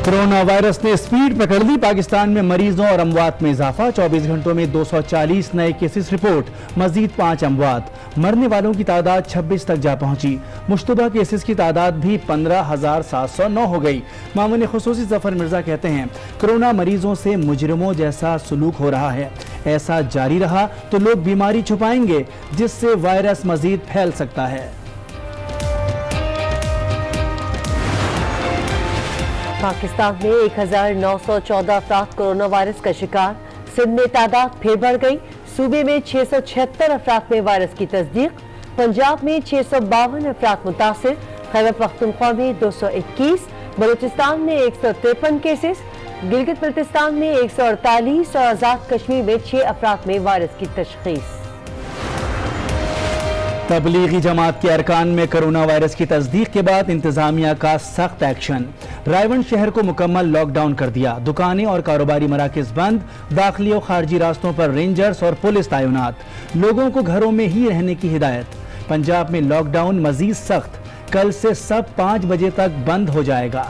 Corona virus ने speed पकड़ ली। पाकिस्तान में मरीजों और अमवात में इजाफा। 24 घंटों में 240 नए केसेस रिपोर्ट, मजीद 5 अमवात। मरने वालों की तादाद 26 तक जा पहुंची। मुश्तबा केसेस की तादाद भी 15,709 हो गई। मामून खुसूसी जफर मिर्जा कहते हैं, कोरोना मरीजों से मुजरिमों जैसा सलूक हो रहा है। ऐसा जारी रहा तो लोग बीमारी छुपाएंगे, जिससे वायरस मजीद फैल सकता है। पाकिस्तान में 1914 अफराद कोरोना वायरस का शिकार। सिंध में तादाद फिर बढ़ गई। सूबे में 676 अफराद में वायरस की तस्दीक। पंजाब में 652 अफराद मुतासिर। खैबर पख्तूनख्वा में 221, बलूचिस्तान में 153 केसेस, गिलगित बल्तिस्तान में 148 और आजाद कश्मीर में 6 अफराद में वायरस की तशखीस। तबलीगी जमात के अरकान में कोरोना वायरस की तस्दीक के बाद इंतजामिया का सख्त एक्शन। रायवंड शहर को मुकम्मल लॉकडाउन कर दिया। दुकानें और कारोबारी मराकज बंद। दाखिली और खारजी रास्तों पर रेंजर्स और पुलिस तैनात। लोगों को घरों में ही रहने की हिदायत। पंजाब में लॉकडाउन मजीद सख्त। कल से सब 5 बजे तक बंद हो जाएगा।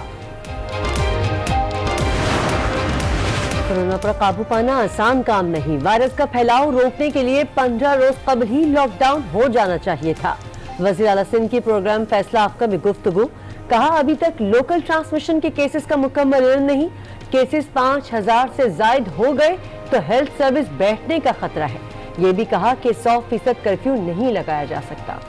कोरोना पर काबू पाना आसान काम नहीं। वायरस का फैलाव रोकने के लिए 15 रोज कबल ही लॉकडाउन हो जाना चाहिए था। वज़ीर आला सिंध की प्रोग्राम फैसला आपका में गुफ्तगू। कहा, अभी तक लोकल ट्रांसमिशन के केसेस का मुकम्मल इल्म नहीं। केसेस 5000 से जायद हो गए तो हेल्थ सर्विस बैठने का खतरा है। ये भी कहा कि 100% कर्फ्यू नहीं लगाया जा सकता।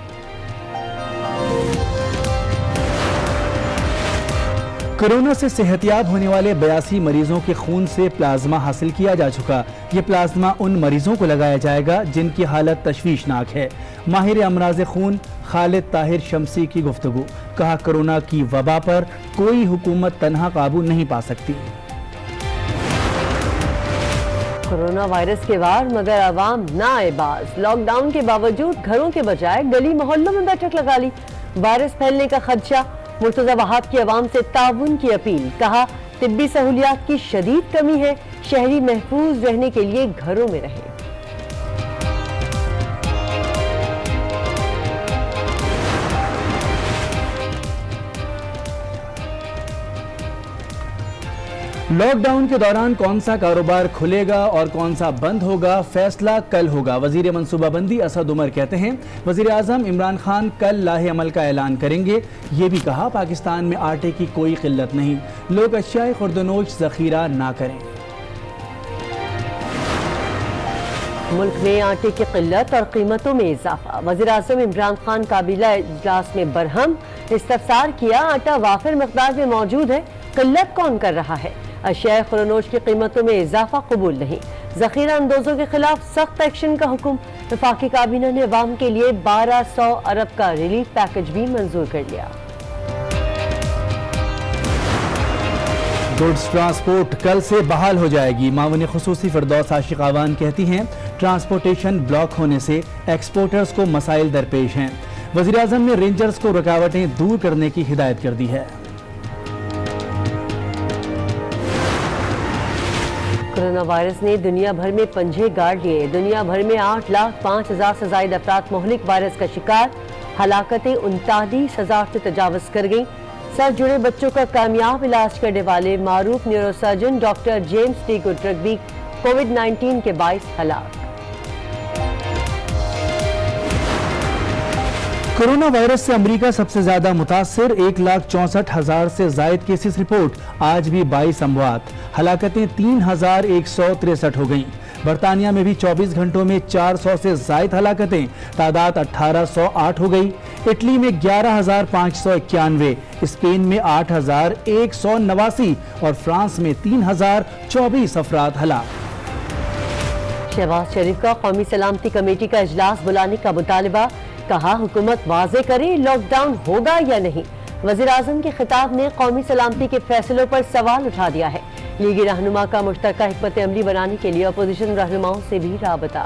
कोरोना से सेहतियाब होने वाले 82 मरीजों के खून से प्लाज्मा हासिल किया जा चुका। ये प्लाज्मा उन मरीजों को लगाया जाएगा जिनकी हालत तशवीशनाक है। माहिर अमराज खून खालिद ताहिर शमसी की गुफ्तगू। कहा, कोरोना की वबा पर कोई हुकूमत तन्हा काबू नहीं पा सकती। कोरोना वायरस के वार मगर अवाम ना आए बाज। लॉकडाउन के बावजूद घरों के बजाय गली मोहल्लों में बैठक लगा ली। वायरस फैलने का खदशा। मुर्तजा वहाब की आवाम से ताउन की अपील। कहा, तिब्बी सहूलियात की शदीद कमी है। शहरी महफूज रहने के लिए घरों में रहें। लॉकडाउन के दौरान कौन सा कारोबार खुलेगा और कौन सा बंद होगा, फैसला कल होगा। वजीर मनसूबाबंदी असद उमर कहते हैं, वजीर आजम इमरान खान कल लाहे अमल का ऐलान करेंगे। ये भी कहा, पाकिस्तान में आटे की कोई किल्लत नहीं। लोग अशियाए खुर्दनोश जखीरा ना करें। मुल्क में आटे की किल्लत और कीमतों में इजाफा। वजीर आजम इमरान खान काबिला इजलास में बरहम। इस्तफसार किया, आटा वाफिर मकदार में मौजूद है, किल्लत कौन कर रहा है। अशियाए खुर्दनोश की कीमतों में इजाफा कबूल नहीं। जखीरा अंदोजों के खिलाफ सख्त एक्शन का हुक्म। वफाकी काबीना ने अवाम के लिए 1200 अरब का रिलीफ पैकेज भी मंजूर कर लिया। गुड्स ट्रांसपोर्ट कल से बहाल हो जाएगी। मामून खुसूसी फिरदौस आशिक आवान कहती हैं, ट्रांसपोर्टेशन ब्लॉक होने से एक्सपोर्टर्स को मसाइल दरपेश हैं। वज़ीर आज़म ने रेंजर्स को रुकावटें दूर करने की हिदायत कर दी है। कोरोना वायरस ने दुनिया भर में पंजे गाड़ लिए। दुनिया भर में 8,05,000 से ज्यादा अफराद मोहलिक वायरस का शिकार। हलाकतें 39,000 से तजावज कर गईं। सर जुड़े बच्चों का कामयाब इलाज करने वाले मारूफ न्यूरोसर्जन डॉक्टर जेम्स टी गुडरग भी कोविड-19 के बाइस हलाक। कोरोना वायरस से अमेरिका सबसे ज्यादा मुतासिर। 1,64,000 से जायद केसेस रिपोर्ट। आज भी 22 अमवात। हलाकतें 3,163 हो गईं। बरतानिया में भी 24 घंटों में 400 से जायद हलाकतें। तादाद 1,808 हो गई। इटली में 11,591, स्पेन में 8,189 और फ्रांस में 3,024 अफराद हलाक। शहबाज शरीफ का कौमी सलामती कमेटी का इजलास बुलाने का मुतालबा। कहा, हुकूमत वाज़े करे लॉकडाउन होगा या नहीं। वज़ीर आज़म के खिताब ने कौमी सलामती के फैसलों पर सवाल उठा दिया है। लीगी रहनुमा का मुश्तरका हिकमत अमली बनाने के लिए अपोजिशन रहनुमाओं से भी राबता।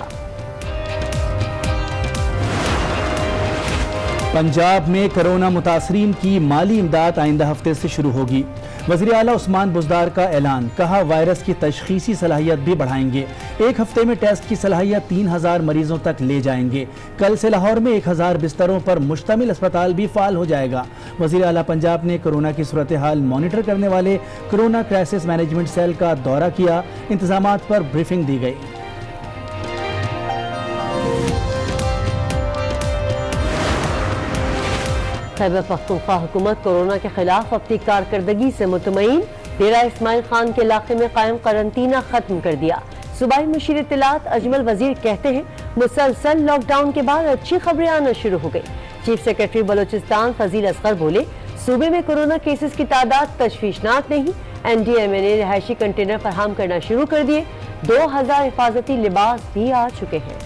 पंजाब में कोरोना मुतासरीन की माली इमदाद आइंदा हफ्ते से शुरू होगी। वज़ीर आला उस्मान बुज़दार का ऐलान, कहा वायरस की तशखीसी सलाहियत भी बढ़ाएंगे। एक हफ्ते में टेस्ट की सलाहियत 3000 मरीजों तक ले जाएंगे। कल से लाहौर में 1000 बिस्तरों पर मुश्तमिल अस्पताल भी फाल हो जाएगा। वज़ीर आला पंजाब ने कोरोना की सूरत हाल मॉनिटर करने वाले कोरोना क्राइसिस मैनेजमेंट सेल का दौरा किया। इंतजामात पर ब्रीफिंग दी गई। खैबर पख्तूनख्वा हुकूमत कोरोना के खिलाफ अपनी कारकर्दगी से मुतमईन। डेरा इस्माइल खान के इलाके में कायम करंतना खत्म कर दिया। सूबाई मुशीर इत्तलात अजमल वजीर कहते हैं, मुसलसल लॉकडाउन के बाद अच्छी खबरें आना शुरू हो गई। चीफ सेक्रेटरी बलोचिस्तान फजील असगर बोले, सूबे में कोरोना केसेस की तादाद तशवीशनाक नहीं। NDMA ने रिहायशी कंटेनर फराहम करना शुरू कर दिए। 2000 हिफाजती लिबास भी आ चुके हैं।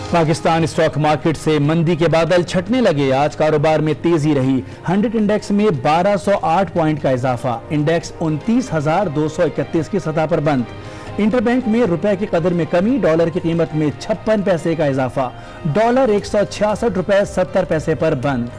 पाकिस्तान स्टॉक मार्केट से मंदी के बादल छटने लगे। आज कारोबार में तेजी रही। 100 इंडेक्स में 1208 पॉइंट का इजाफा। इंडेक्स 29,231 की सतह पर बंद। इंटरबैंक में रुपए की कदर में कमी। डॉलर की कीमत में 56 पैसे का इजाफा। डॉलर 166 रुपए 70 पैसे पर बंद।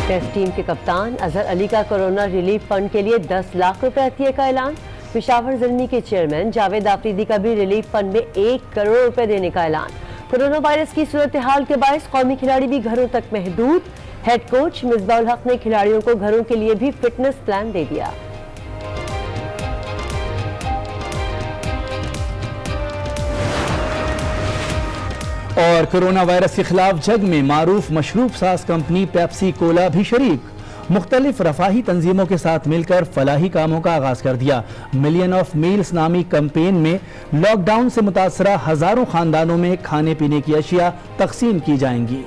टेस्ट टीम के कप्तान अजहर अली का कोरोना रिलीफ फंड के लिए 10 लाख रुपए अतिये का ऐलान। पेशावर ज़ल्मी के चेयरमैन जावेद आफरीदी का भी रिलीफ फंड में 1 करोड़ रुपए देने का ऐलान। कोरोना वायरस की सूरत हाल के बायस कौमी खिलाड़ी भी घरों तक महदूद। हेड कोच मिसबाउल हक ने खिलाड़ियों को घरों के लिए भी फिटनेस प्लान दे दिया। और कोरोना वायरस के खिलाफ जंग में मारूफ मशरूब साज कंपनी पेप्सी कोला भी शरीक। मुख्तलिफ रफाही तंजीमों के साथ मिलकर फलाही कामों का आगाज कर दिया। मिलियन ऑफ मील्स नामी कैंपेन में लॉकडाउन से मुतासरा हजारों खानदानों में खाने पीने की अशिया तकसीम की जाएंगी।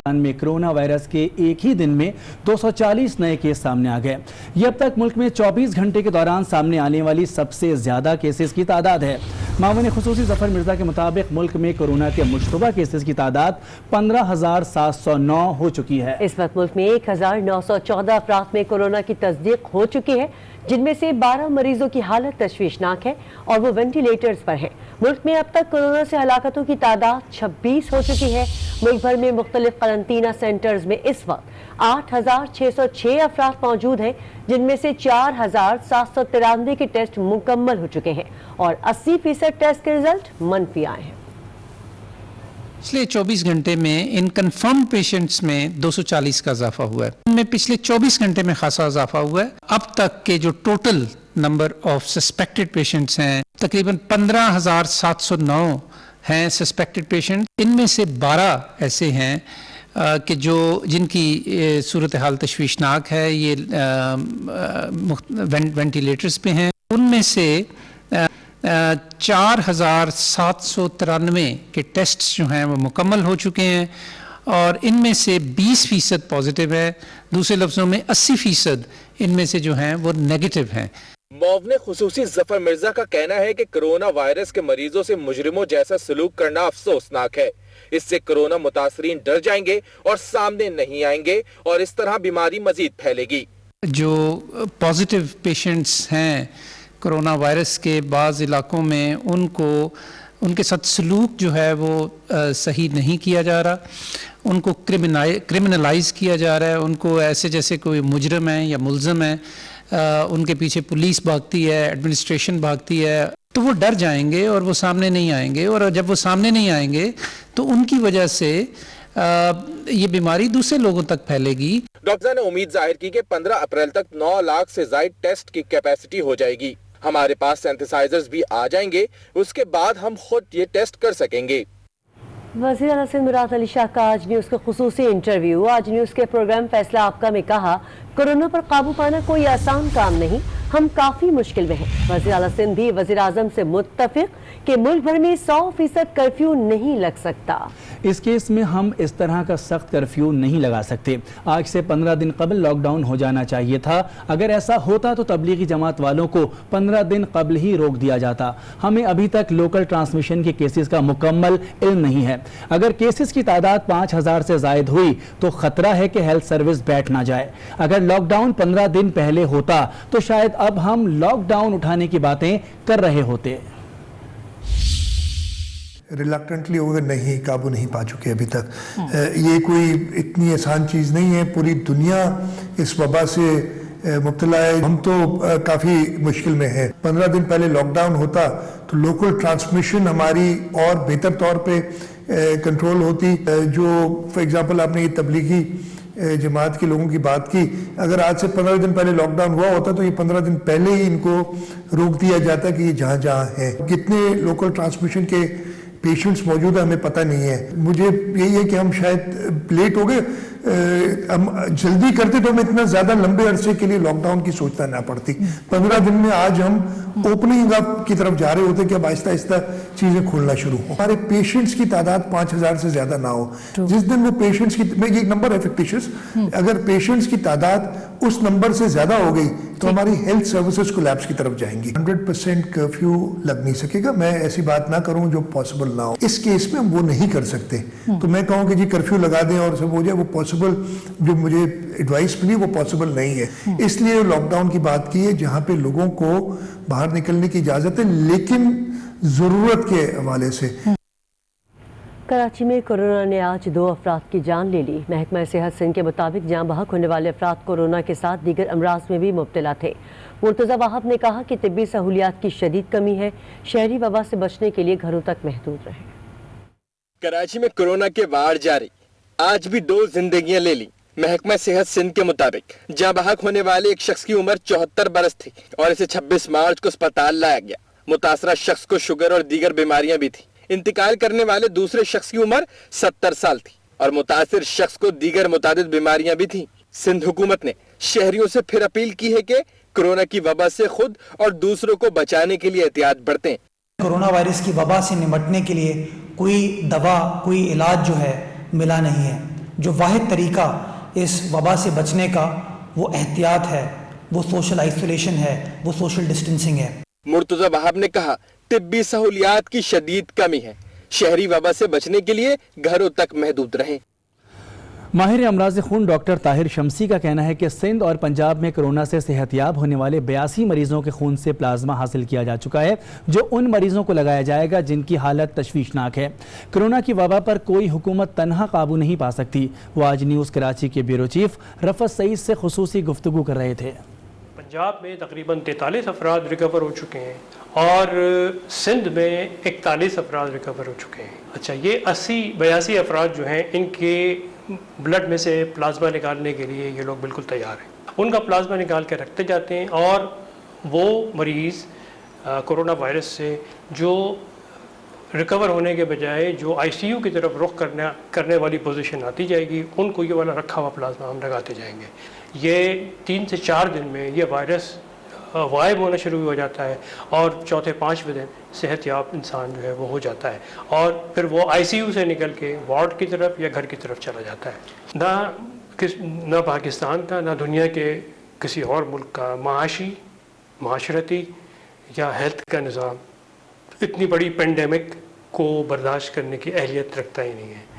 में कोरोना वायरस के एक ही दिन में 240 नए केस सामने आ गए। ये अब तक मुल्क में 24 घंटे के दौरान सामने आने वाली सबसे ज्यादा केसेस की तादाद है। मामून खुसूसी जफर मिर्जा के मुताबिक मुल्क में कोरोना के मुश्तबा केसेस की तादाद 15,709 हो चुकी है। इस वक्त मुल्क में 1,914 अफराद में कोरोना की तस्दीक हो चुकी है, जिनमें से 12 मरीजों की हालत तशवीशनाक है और वो वेंटिलेटर्स पर है। मुल्क में अब तक कोरोना से हलाकतों की तादाद 26 हो चुकी है। मुल्क भर में मुख्तलिफ करंतना सेंटर्स में इस वक्त 8,606 अफराद मौजूद हैं, जिनमें से 4,793 के टेस्ट मुकम्मल हो चुके हैं और 80% टेस्ट के रिजल्ट मनफी आए हैं। पिछले 24 घंटे में इन कन्फर्म पेशेंट्स में 240 का इजाफा हुआ है। इनमें पिछले 24 घंटे में खासा इजाफा हुआ है। अब तक के जो total number of suspected patients हैं तकरीबन 15,709 हैं सस्पेक्टेड पेशेंट। इनमें से 12 ऐसे हैं कि जो जिनकी सूरत हाल तशवीशनाक है, ये वेंटिलेटर्स पे हैं। उनमें से 4,793 के टेस्ट्स जो हैं वो मुकम्मल हो चुके हैं और इनमें से 20% पॉजिटिव है। दूसरे लफ्ज़ों में 80% इनमें से जो हैं वो नेगेटिव हैं। मौवने खुसूसी जफर मिर्जा का कहना है कि कोरोना वायरस के मरीजों से मुजरिमों जैसा सलूक करना अफसोसनाक है। इससे कोरोना मुतासरीन डर जाएंगे और सामने नहीं आएंगे और इस तरह बीमारी मजीद फैलेगी। जो पॉजिटिव पेशेंट्स हैं कोरोना वायरस के बाज़ इलाकों में, उनके साथ सलूक जो है वो सही नहीं किया जा रहा। उनको क्रिमिनलाइज किया जा रहा है। उनको ऐसे जैसे कोई मुजरम है या मुल्ज़म है। उनके पीछे पुलिस भागती है, एडमिनिस्ट्रेशन भागती है, तो वो डर जाएंगे और वो सामने नहीं आएंगे। और जब वो सामने नहीं आएंगे तो उनकी वजह से ये बीमारी दूसरे लोगों तक फैलेगी। डॉक्टर ने उम्मीद जाहिर की कि 15 अप्रैल तक 9 लाख से ज्यादा टेस्ट की कैपेसिटी हो जाएगी। हमारे पास सेंथिसाइजर्स भी आ जाएंगे, उसके बाद हम खुद ये टेस्ट कर सकेंगे। वज़ीर आला सिंध मुराद अली शाह का आज न्यूज़ का खुसूसी इंटरव्यू। आज न्यूज़ के प्रोग्राम फैसला आपका में कहा, कोरोना पर काबू पाना कोई आसान काम नहीं, हम काफी मुश्किल में हैं। वज़ीर आला सिंध भी वज़ीर आज़म से मुत्तफिक कि मुल्क भर में 100% कर्फ्यू नहीं लग सकता। इस केस में हम इस तरह का सख्त कर्फ्यू नहीं लगा सकते। आज से 15 दिन कबल लॉकडाउन हो जाना चाहिए था। अगर ऐसा होता तो तबलीगी जमात वालों को 15 दिन कबल ही रोक दिया जाता। हमें अभी तक लोकल ट्रांसमिशन के केसेस का मुकम्मल इल्म नहीं है। अगर केसेस की तादाद 5,000 से जायद हुई तो खतरा है कि हेल्थ सर्विस बैठ ना जाए। अगर लॉकडाउन 15 दिन पहले होता तो शायद اب ہم لاک ڈاؤن اٹھانے کی باتیں کر رہے ہوتے. ریلیکٹنٹلی ہو گئے, نہیں قابو نہیں پا چکے ابھی تک. یہ کوئی اتنی آسان چیز نہیں ہے. پوری دنیا اس وبا سے مبتلا ہے. ہم تو کافی مشکل میں ہیں. 15 دن پہلے لاک ڈاؤن ہوتا تو لوکل ٹرانسمیشن ہماری اور بہتر طور پہ کنٹرول ہوتی. جو فار ایگزامپل آپ نے یہ تبلیغی جماعت کے لوگوں کی بات کی, اگر آج سے 15 دن پہلے لاک ڈاؤن ہوا ہوتا تو یہ 15 دن پہلے ہی ان کو روک دیا جاتا کہ یہ جہاں جہاں ہے. کتنے لوکل ٹرانسمیشن کے پیشنٹس موجود ہیں ہمیں پتہ نہیں ہے. مجھے یہی ہے کہ ہم شاید لیٹ ہو گئے. ہم جلدی کرتے تو ہمیں اتنا زیادہ لمبے عرصے کے لیے لاک ڈاؤن کی سوچنا نہ پڑتی. 15 دن میں آج ہم اوپننگ اپ کی طرف جا رہے ہوتے کہ اب آہستہ آہستہ چیزیں کھولنا شروع ہوں. ہمارے پیشنٹس کی تعداد 5000 سے زیادہ نہ ہو. جس دن وہ پیشنٹس کی, میں یہ نمبر ہے فکٹیشس, اگر پیشنٹس کی تعداد اس نمبر سے زیادہ ہو گئی تو ہماری ہیلتھ سروسز کولیپس کی طرف جائیں گی. 100% کرفیو لگ نہیں سکے گا. میں ایسی بات نہ کروں جو پاسبل نہ ہو. اس کیس میں ہم وہ نہیں کر سکتے. تو میں کہوں کہ جی کرفیو لگا دیں اور سب ہو جائے, وہ پاسبل, جو مجھے ایڈوائس ملی وہ پاسبل نہیں ہے. اس لیے لاک ڈاؤن کی بات کی ہے جہاں پہ لوگوں کو باہر نکلنے کی اجازت ہے لیکن ضرورت کے حوالے سے. کراچی میں کورونا نے آج 2 افراد کی جان لے لی. محکمہ صحت سندھ کے مطابق جاں بحق ہونے والے افراد کورونا کے ساتھ دیگر امراض میں بھی مبتلا تھے. مرتضی واحد نے کہا کہ طبی سہولیات کی شدید کمی ہے. شہری وبا سے بچنے کے لیے گھروں تک محدود رہیں. کراچی میں کورونا کے وار جاری, آج بھی 2 زندگیاں لے لی. محکمہ صحت سندھ کے مطابق جاں بحق ہونے والے ایک شخص کی عمر 74 برس تھی اور اسے 26 مارچ کو اسپتال لایا گیا. متاثرہ شخص کو شوگر اور دیگر بیماریاں بھی تھیں. انتقال کرنے والے دوسرے شخص کی عمر 70 سال تھی اور متاثر شخص کو دیگر متعدد بیماریاں بھی تھیں. سندھ حکومت نے شہریوں سے پھر اپیل کی ہے کہ کورونا کی وبا سے خود اور دوسروں کو بچانے کے لیے احتیاط برتیں. کورونا وائرس کی وبا سے نمٹنے کے لیے کوئی دوا, کوئی علاج جو ہے ملا نہیں ہے. جو واحد طریقہ اس وبا سے بچنے کا وہ احتیاط ہے, وہ سوشل آئسولیشن ہے, وہ سوشل ڈسٹنسنگ ہے. مرتضی واحد نے کہا طبی سہولیات کی شدید کمی ہے. شہری وبا سے بچنے کے لیے گھروں تک محدود رہیں. ماہر امراض خون ڈاکٹر طاہر شمسی کا کہنا ہے کہ سندھ اور پنجاب میں کورونا سے صحت یاب ہونے والے 82 مریضوں کے خون سے پلازما حاصل کیا جا چکا ہے, جو ان مریضوں کو لگایا جائے گا جن کی حالت تشویشناک ہے. کورونا کی وبا پر کوئی حکومت تنہا قابو نہیں پا سکتی. وہ آج نیوز کراچی کے بیورو چیف رفعت سعید سے خصوصی گفتگو کر رہے تھے. پنجاب میں تقریباً 43 افراد ریکور ہو چکے ہیں اور سندھ میں 41 افراد ریکور ہو چکے ہیں. اچھا, یہ 82 افراد جو ہیں ان کے بلڈ میں سے پلازما نکالنے کے لیے یہ لوگ بالکل تیار ہیں. ان کا پلازما نکال کے رکھتے جاتے ہیں اور وہ مریض کورونا وائرس سے جو ریکور ہونے کے بجائے جو آئی سی یو کی طرف رخ کرنے والی پوزیشن آتی جائے گی, ان کو یہ والا رکھا ہوا پلازما ہم لگاتے جائیں گے. یہ 3 سے 4 دن میں یہ وائرس غائب ہونا شروع ہو جاتا ہے اور 4-5 دن صحت یاب انسان جو ہے وہ ہو جاتا ہے اور پھر وہ آئی سی یو سے نکل کے وارڈ کی طرف یا گھر کی طرف چلا جاتا ہے. نہ پاکستان کا نہ دنیا کے کسی اور ملک کا معاشی, معاشرتی یا ہیلتھ کا نظام اتنی بڑی پینڈیمک کو برداشت کرنے کی اہلیت رکھتا ہی نہیں ہے.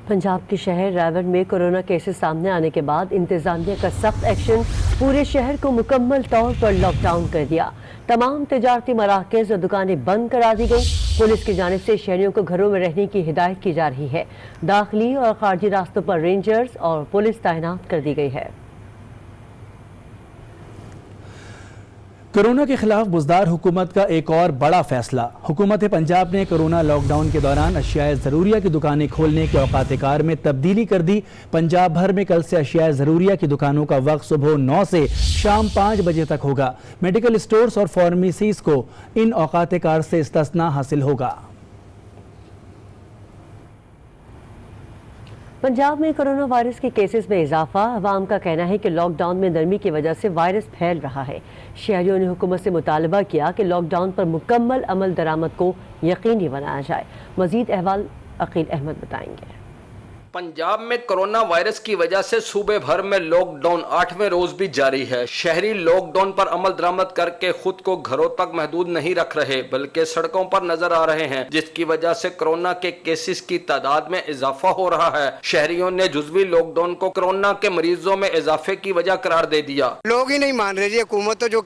پنجاب کے شہر راول میں کورونا کیسز سامنے آنے کے بعد انتظامیہ کا سخت ایکشن. پورے شہر کو مکمل طور پر لاک ڈاؤن کر دیا. تمام تجارتی مراکز اور دکانیں بند کرا دی گئی. پولیس کی جانب سے شہریوں کو گھروں میں رہنے کی ہدایت کی جا رہی ہے. داخلی اور خارجی راستوں پر رینجرز اور پولیس تعینات کر دی گئی ہے. کورونا کے خلاف بزدار حکومت کا ایک اور بڑا فیصلہ. حکومت پنجاب نے کورونا لاک ڈاؤن کے دوران اشیاء ضروریہ کی دکانیں کھولنے کے اوقات کار میں تبدیلی کر دی. پنجاب بھر میں کل سے اشیاء ضروریہ کی دکانوں کا وقت صبح 9 سے شام 5 بجے تک ہوگا. میڈیکل اسٹورز اور فارمیسیز کو ان اوقات کار سے استثناء حاصل ہوگا. پنجاب میں کورونا وائرس کے کیسز میں اضافہ. عوام کا کہنا ہے کہ لاک ڈاؤن میں نرمی کی وجہ سے وائرس پھیل رہا ہے. شہریوں نے حکومت سے مطالبہ کیا کہ لاک ڈاؤن پر مکمل عمل درآمد کو یقینی بنایا جائے. مزید احوال عقیل احمد بتائیں گے. पंजाब में कोरोना वायरस की वजह से सूबे भर में लॉकडाउन 8वें रोज भी जारी है। शहरी लॉकडाउन पर अमल दरामद करके खुद को घरों तक महदूद नहीं रख रहे बल्कि सड़कों पर नजर आ रहे हैं, जिसकी वजह से कोरोना के केसेस की तादाद में इजाफा हो रहा है। शहरियों ने जुज़वी लॉकडाउन को कोरोना के मरीजों में इजाफे की वजह करार दे दिया। लोग ही नहीं मान रहे जी, हुकूमत तो जो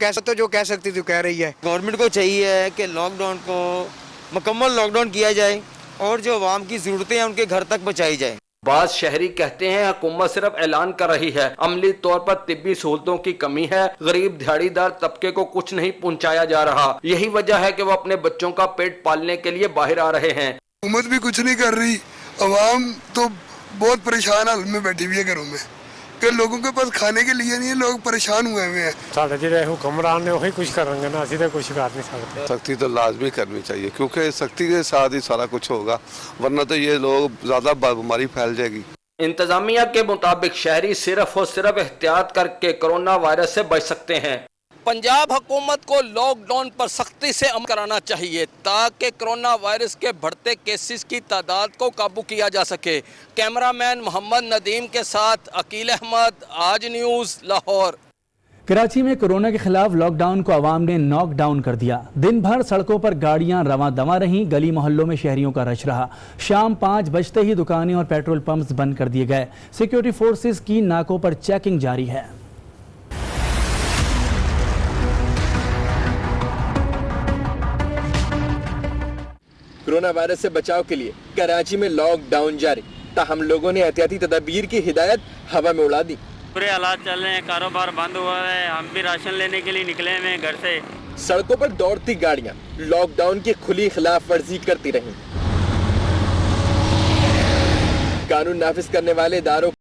कह सकती थी कह रही है। गवर्नमेंट को चाहिए कि लॉकडाउन को मुकम्मल लॉकडाउन किया जाए और जो आवाम की जरूरतें हैं उनके घर तक पहुँचाई जाए। बाज शहरी कहते हैं हुकूमत सिर्फ ऐलान कर रही है, अमली तौर पर तिब्बी सहूलतों की कमी है, गरीब दिहाड़ीदार तबके को कुछ नहीं पहुंचाया जा रहा। यही वजह है कि वो अपने बच्चों का पेट पालने के लिए बाहर आ रहे हैं। हुकूमत भी कुछ नहीं कर रही, अवाम तो बहुत परेशान हाल में बैठी हुई है घरों में, कि लोगों के पास खाने के लिए नहीं है, लोग परेशान हुए हुए हैं। साढ़े जिहड़े हुक्मरान ने वही कुछ करेंगे ना, असीं तो कुछ कर नहीं सकते। सख्ती तो लाजमी करनी चाहिए क्योंकि सख्ती के साथ ही सारा कुछ होगा, वरना तो ये लोग ज्यादा बीमारी फैल जाएगी। इंतजामिया के मुताबिक शहरी सिर्फ और सिर्फ एहतियात करके कोरोना वायरस से बच सकते हैं। पंजाब हुकूमत को लॉकडाउन पर सख्ती से अमल कराना चाहिए ताकि कोरोना वायरस के बढ़ते केसेस की तादाद को काबू किया जा सके। कैमरामैन मोहम्मद नदीम के साथ अकील अहमद, आज न्यूज़, लाहौर। कराची में कोरोना के खिलाफ लॉकडाउन को अवाम ने नॉक डाउन कर दिया। दिन भर सड़कों पर गाड़ियां रवां दवां रहीं, गली मोहल्लों में शहरियों का रश रहा। शाम 5 बजते ही दुकानें और पेट्रोल पंप्स बंद कर दिए गए। सिक्योरिटी फोर्सेस की नाकों पर चेकिंग जारी है। कोरोना वायरस से बचाव के लिए कराची में लॉकडाउन जारी, ताहम लोगों ने एहतियाती तदबीर की हिदायत हवा में उड़ा दी। पूरे हालात चल रहे हैं, कारोबार बंद हुआ है, हम भी राशन लेने के लिए निकले हैं घर से। सड़कों पर दौड़ती गाड़ियां लॉकडाउन की खुली खिलाफ वर्जी करती रहीं। कानून नाफिज करने वाले इदारों